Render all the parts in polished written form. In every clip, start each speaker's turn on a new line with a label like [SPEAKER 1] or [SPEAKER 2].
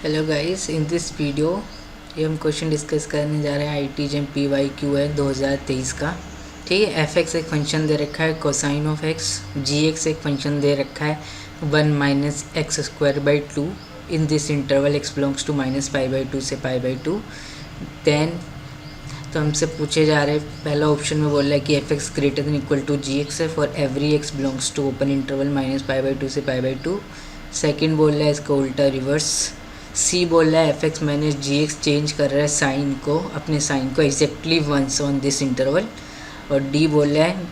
[SPEAKER 1] Hello guys, in this video ये हम question discuss करने जा रहे हैं आईटी जेम PYQ है 2023 का। ठीक है, एफ एक्स एक फंक्शन दे रखा है cosine of X, G X एक फंक्शन दे रखा है 1 minus X square by 2 in this interval X belongs to minus pi by 2 से पाई बाई 2। देन तो हमसे पूछे जा रहे हैं, पहला ऑप्शन में बोल रहा है कि f x greater than equal to g x है for every x belongs to open interval minus pi by 2 से पाई बाई 2। सेकेंड बोल रहा है इसका उल्टा रिवर्स। सी बोल रहा है F x minus g x change कर रहा है साइन को, अपने साइन को exactly once on this interval. और डी बोल रहा है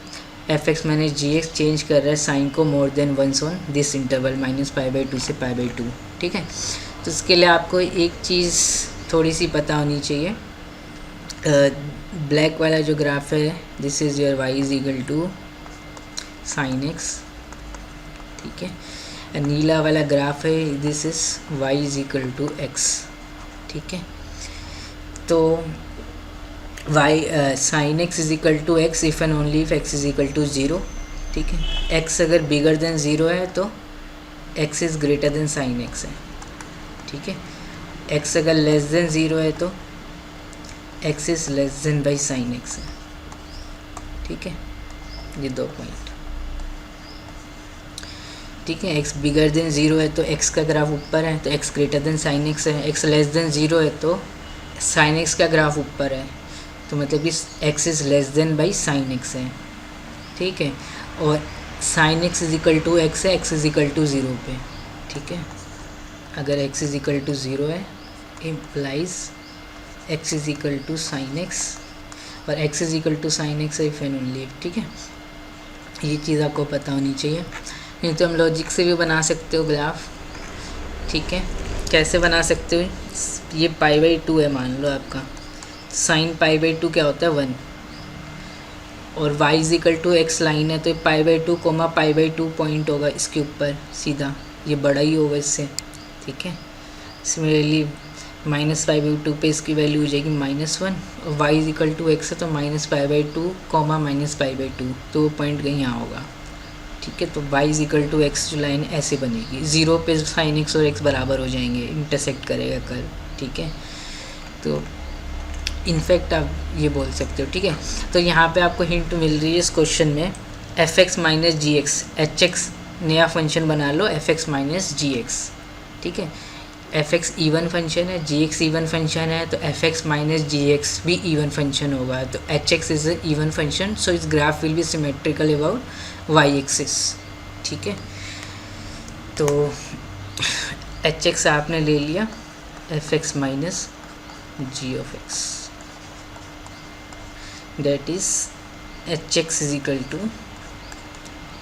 [SPEAKER 1] F x minus g x change कर रहा है साइन को more than once on this interval minus pi by 2 से पाई बाई 2। ठीक है, तो इसके लिए आपको एक चीज़ थोड़ी सी पता होनी चाहिए। ब्लैक वाला जो ग्राफ है this is your y is equal to sine x. ठीक है, नीला वाला ग्राफ है this is y is equal to x. ठीक है, तो y sine x is equal to x if and only if x is equal to 0। ठीक है, x अगर बिगर देन 0 है तो x is greater than sign x है। ठीक है, x अगर लेस देन 0 है तो x is less than by sine x है। ठीक है, ये दो पॉइंट। ठीक है, x बिगर देन 0 है तो x का ग्राफ ऊपर है तो x greater than sign x है। x लेस देन 0 है तो साइन एक्स का ग्राफ ऊपर है, तो मतलब कि x is less than by sine x है। ठीक है, और sine x is equal to x है, x इज इक्वल टू 0 पे। ठीक है, अगर x इज इक्वल टू 0 है implies x is equal to sine x, और x is equal to sine x है इफ एंड ओनली। ठीक है, ये चीज़ आपको पता होनी चाहिए। नहीं तो हम लॉजिक से भी बना सकते हो ग्राफ। ठीक है, कैसे बना सकते हो, ये पाई बाई 2 है मान लो आपका, साइन पाई बाई 2 क्या होता है 1, और y is equal to x line है तो pi by 2 comma pi by 2 point होगा इसके ऊपर सीधा, ये बड़ा ही होगा इससे। ठीक है, सिमिलरली माइनस पाई बाई 2 पे इसकी वैल्यू हो जाएगी -1, और y is equal to x है तो minus pi by 2 comma minus pi by 2, तो वो पॉइंट कहीं यहाँ होगा। ठीक है, तो y is equal to x जो लाइन ऐसे बनेगी, 0 पे साइन एक्स और x बराबर हो जाएंगे, इंटरसेक्ट करेगा कर्व। ठीक है, तो इनफैक्ट आप ये बोल सकते हो। ठीक है, तो यहाँ पे आपको हिंट मिल रही है इस क्वेश्चन में, F x minus g x, H x नया फंक्शन बना लो F x minus g x. ठीक है, एफ एक्स ईवन फंक्शन है, जी एक्स ईवन फंक्शन है, तो f x minus g x भी ईवन फंक्शन होगा, तो h x is a even function, so इस graph will be symmetrical about y axis. ठीक है, तो एच एक्स आपने ले लिया f x minus g of x, that is h x is equal to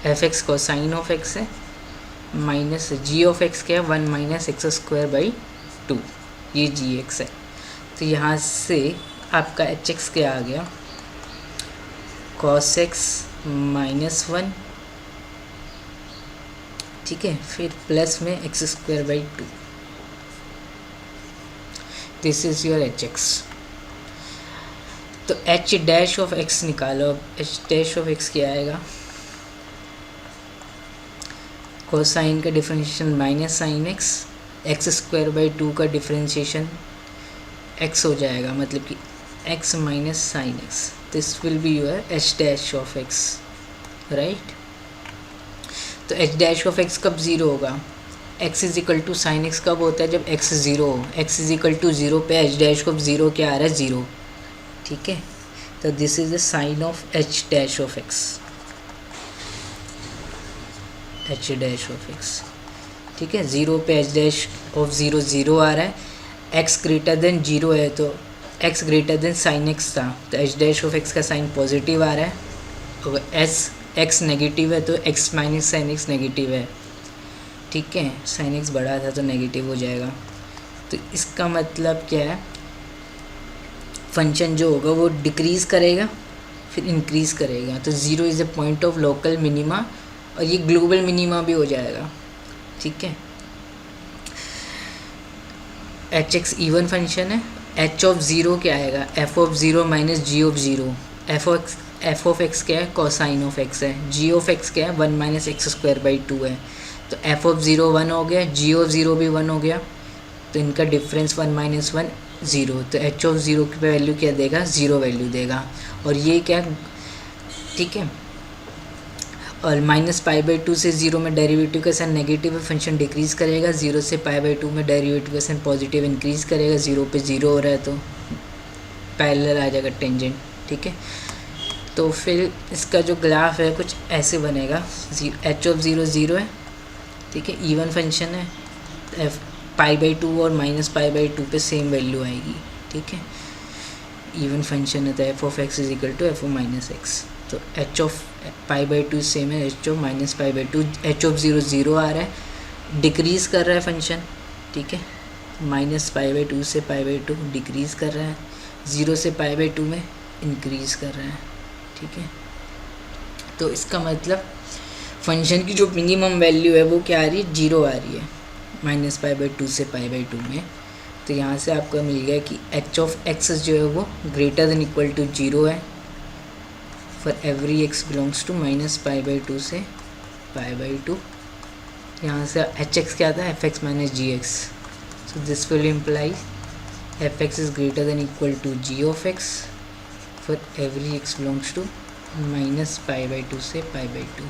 [SPEAKER 1] f x को sine of x है minus g of x क्या है 1 माइनस एक्स स्क्वायर बाई 2, ये जी एक्स है। तो यहाँ से आपका एच एक्स क्या आ गया, कॉस एक्स -1। ठीक है, फिर प्लस में x square by 2, this is your h x. तो एच डैश ऑफ एक्स निकालो, एच डैश ऑफ एक्स क्या आएगा, कोसाइन का differentiation minus sine x, x square by 2 का डिफरेंशिएशन एक्स हो जाएगा, मतलब कि x minus sine x, this will be your h dash of x, right. तो एच डैश ऑफ एक्स कब 0 होगा, x is equal to sine x कब होता है, जब एक्स 0 हो, एक्स इज इक्वल टू 0 पे एच डैश ऑफ 0 क्या आ रहा है 0। ठीक है, तो this is the sign of h dash of x, h dash of x. ठीक है, 0 पे एच डैश ऑफ 0 0 आ रहा है, एक्स ग्रेटर देन 0 है तो x greater then sine x था तो एच डैश ऑफ एक्स का साइन पॉजिटिव आ रहा है, और एक्स नेगेटिव है तो x minus sine x negative है। ठीक है, साइन एक्स बड़ा था तो नेगेटिव हो जाएगा, तो इसका मतलब क्या है, फंक्शन जो होगा वो डिक्रीज़ करेगा फिर इंक्रीज़ करेगा, तो 0 is a point of local minima, और ये ग्लोबल मिनिमा भी हो जाएगा। ठीक है, एच एक्स ईवन फंक्शन है, एच ऑफ 0 क्या आएगा, f of 0 minus g of 0, f of x क्या है, कोसाइन ऑफ एक्स है, जी ऑफ एक्स क्या है 1 माइनस एक्स स्क्वायर बाई 2 है, तो एफ ऑफ 0 1 हो गया, जी ऑफ 0 भी 1 हो गया। तो इनका डिफरेंस 1 माइनस 1 ज़ीरो, तो एच ऑफ ज़ीरो की वैल्यू क्या देगा, ज़ीरो वैल्यू देगा। और ये क्या, ठीक है, और माइनस पाई बाई टू से ज़ीरो में डेरिवेटिव का साइन नेगेटिव है, फंक्शन डिक्रीज़ करेगा। ज़ीरो से पाई बाई टू में डेरिवेटिव का साइन पॉजिटिव इंक्रीज़ करेगा। ज़ीरो पे ज़ीरो हो रहा है तो पैरेलल आ जाएगा टेंजेंट, ठीक है। तो फिर इसका जो ग्राफ है कुछ ऐसे बनेगा, एच ऑफ ज़ीरो ज़ीरो है, ठीक है, इवन फंक्शन है, एफ पाई बाई टू और माइनस पाई बाई टू पे सेम वैल्यू आएगी, ठीक है, इवन फंक्शन है तो f of x is equal to f of minus x. तो h of pi by two same है h of minus pi by two, h of zero zero आ रहा है, डिक्रीज़ कर रहा है फंक्शन, ठीक है, माइनस पाई बाई टू से पाई बाई टू डिक्रीज़ कर रहा है, ज़ीरो से पाई बाई टू में इंक्रीज़ कर रहा है, ठीक है। तो इसका मतलब फंक्शन की जो मिनिमम वैल्यू है वो क्या आ रही है, जीरो आ रही है, माइनस पाई बाई टू से पाई बाई टू में। तो यहाँ से आपको मिल गया कि एच ऑफ एक्स जो है वो greater than equal to zero है for every x belongs to minus pi by two से पाई बाई टू। यहाँ से एच एक्स क्या था, f x minus g x. So this will imply f x is greater than equal to g of x for every x belongs to minus pi by two से pi by two,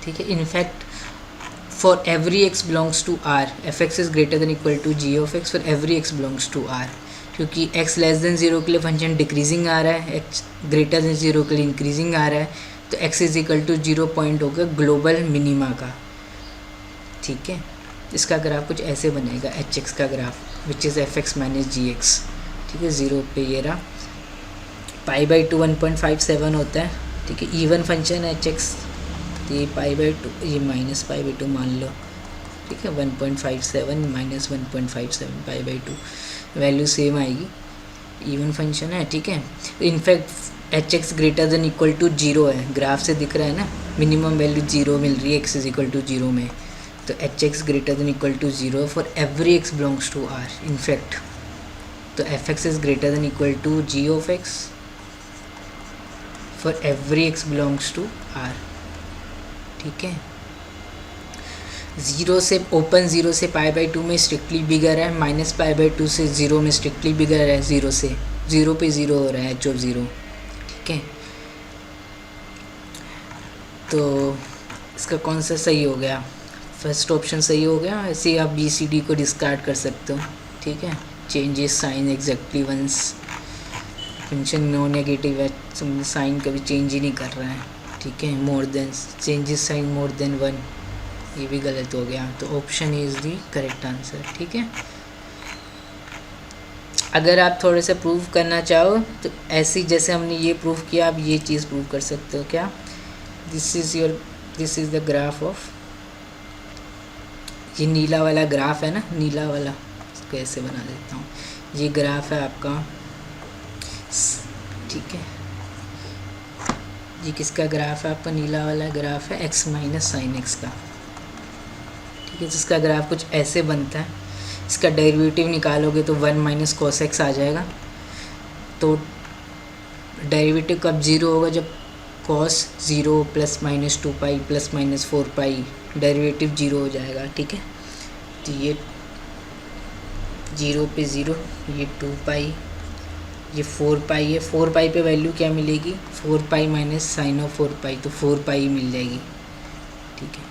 [SPEAKER 1] ठीक है। In fact for every x belongs to R f x is greater than equal to g of x for every x belongs to R, क्योंकि x less than zero के लिए function decreasing आ रहा है, x greater than zero के लिए increasing आ रहा है, तो x is equal to zero point होगा ग्लोबल मिनिमा का, ठीक है। इसका ग्राफ कुछ ऐसे बनेगा, एच एक्स का graph which is f x minus g x, ठीक है। ज़ीरो पे ये रहा, पाई बाई टू 1.57 होता है, ठीक है, इवन फंक्शन है एच एक्स, तो ये पाई बाई टू ये माइनस पाई बाई टू मान लो, ठीक है, 1.57 minus 1.57 pi by two value same आएगी, इवन फंक्शन है, ठीक है। In fact h x greater than equal to zero है, ग्राफ से दिख रहा है ना, मिनिमम वैल्यू जीरो मिल रही है x is equal to zero में, तो h x greater than equal to zero for every x belongs to R. In fact तो f x is greater than equal to g of x for every x belongs to R, ठीक है। Zero से open zero से pi by two में strictly bigger है, minus pi by two से zero में strictly bigger है, zero से ज़ीरो पे ज़ीरो हो रहा है एच ऑफ ज़ीरो, ठीक है। तो इसका कौन सा सही हो गया, फर्स्ट ऑप्शन सही हो गया। ऐसे आप बी सी डी को डिस्कार्ड कर सकते हो, ठीक है। Changes sign exactly once, function no negative है, साइन कभी चेंज ही नहीं कर रहा है, ठीक है। More than changes sign more than one, ये भी गलत हो गया, तो option A is the correct answer, ठीक है। अगर आप थोड़े से प्रूव करना चाहो तो ऐसी जैसे हमने ये प्रूव किया, आप ये चीज़ प्रूव कर सकते हो क्या, this is the graph of, ये नीला वाला ग्राफ है ना, नीला वाला, इसको ऐसे बना देता हूँ, ये ग्राफ है आपका, ठीक है। ये किसका ग्राफ है, आपका नीला वाला ग्राफ है एक्स माइनस साइन एक्स का, ठीक है। जिसका ग्राफ कुछ ऐसे बनता है, इसका डेरिवेटिव निकालोगे तो 1 माइनस कॉस एक्स आ जाएगा। तो डेरिवेटिव कब ज़ीरो होगा, जब cos zero plus minus 2 pi plus minus 4 पाई, डेरिवेटिव ज़ीरो हो जाएगा, ठीक है। तो ये ज़ीरो पे ज़ीरो, ये 2 पाई, ये 4 पाई है, 4 पाई पे वैल्यू क्या मिलेगी, 4 पाई माइनस साइन ऑफ 4 पाई, तो 4 पाई मिल जाएगी, ठीक है।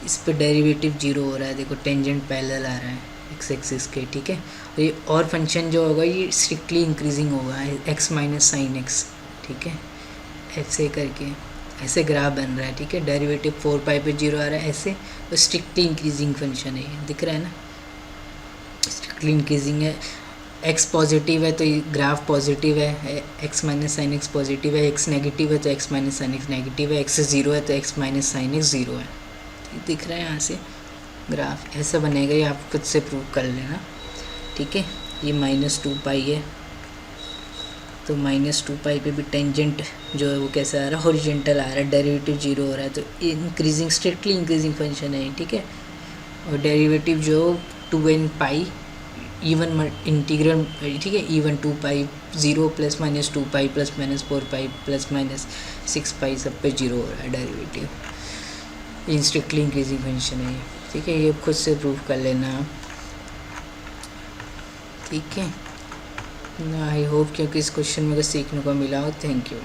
[SPEAKER 1] इस पे डेरिवेटिव जीरो हो रहा है, देखो टेंजेंट पैरेलल आ रहा है एक्स एक्सिस के, ठीक है। और ये और फंक्शन जो होगा ये स्ट्रिक्टली इंक्रीजिंग होगा, एक्स माइनस साइन एक्स, ठीक है, ऐसे करके ऐसे ग्राफ बन रहा है, ठीक है। डेरिवेटिव 4 पाई पे जीरो आ रहा है ऐसे, और स्ट्रिक्टली इंक्रीजिंग फंक्शन है, ये दिख रहा है ना, स्ट्रिक्टली इंक्रीजिंग है। एक्स पॉजिटिव है तो ये ग्राफ पॉजिटिव है, x minus sine x positive है, एक्स नेगेटिव है तो x minus sine x negative है, एक्स ज़ीरो है तो x minus sine x zero है, दिख रहा है यहाँ से ग्राफ ऐसा बनेगा, ये आप खुद से प्रूव कर लेना, ठीक है। ये माइनस 2 पाई है, तो माइनस 2 पाई पे भी टेंजेंट जो है वो कैसा आ रहा है, हॉरिजॉन्टल आ रहा है, डेरिवेटिव जीरो हो रहा है, तो इंक्रीजिंग स्ट्रिक्टली इंक्रीजिंग फंक्शन है, ठीक है। और डेरिवेटिव जो 2n पाई इवन इंटीग्रल, ठीक है, इवन 2 पाई 0 plus minus 2 pi plus minus 4 pi plus minus 6 पाई सब पे जीरो हो रहा है डेरिवेटिव, इन स्ट्रिक्टली इंक्रीजिंग फंक्शन है, ठीक है। ये खुद से प्रूव कर लेना आप, ठीक है। आई होप क्योंकि इस क्वेश्चन में कुछ सीखने को मिला हो। Thank you.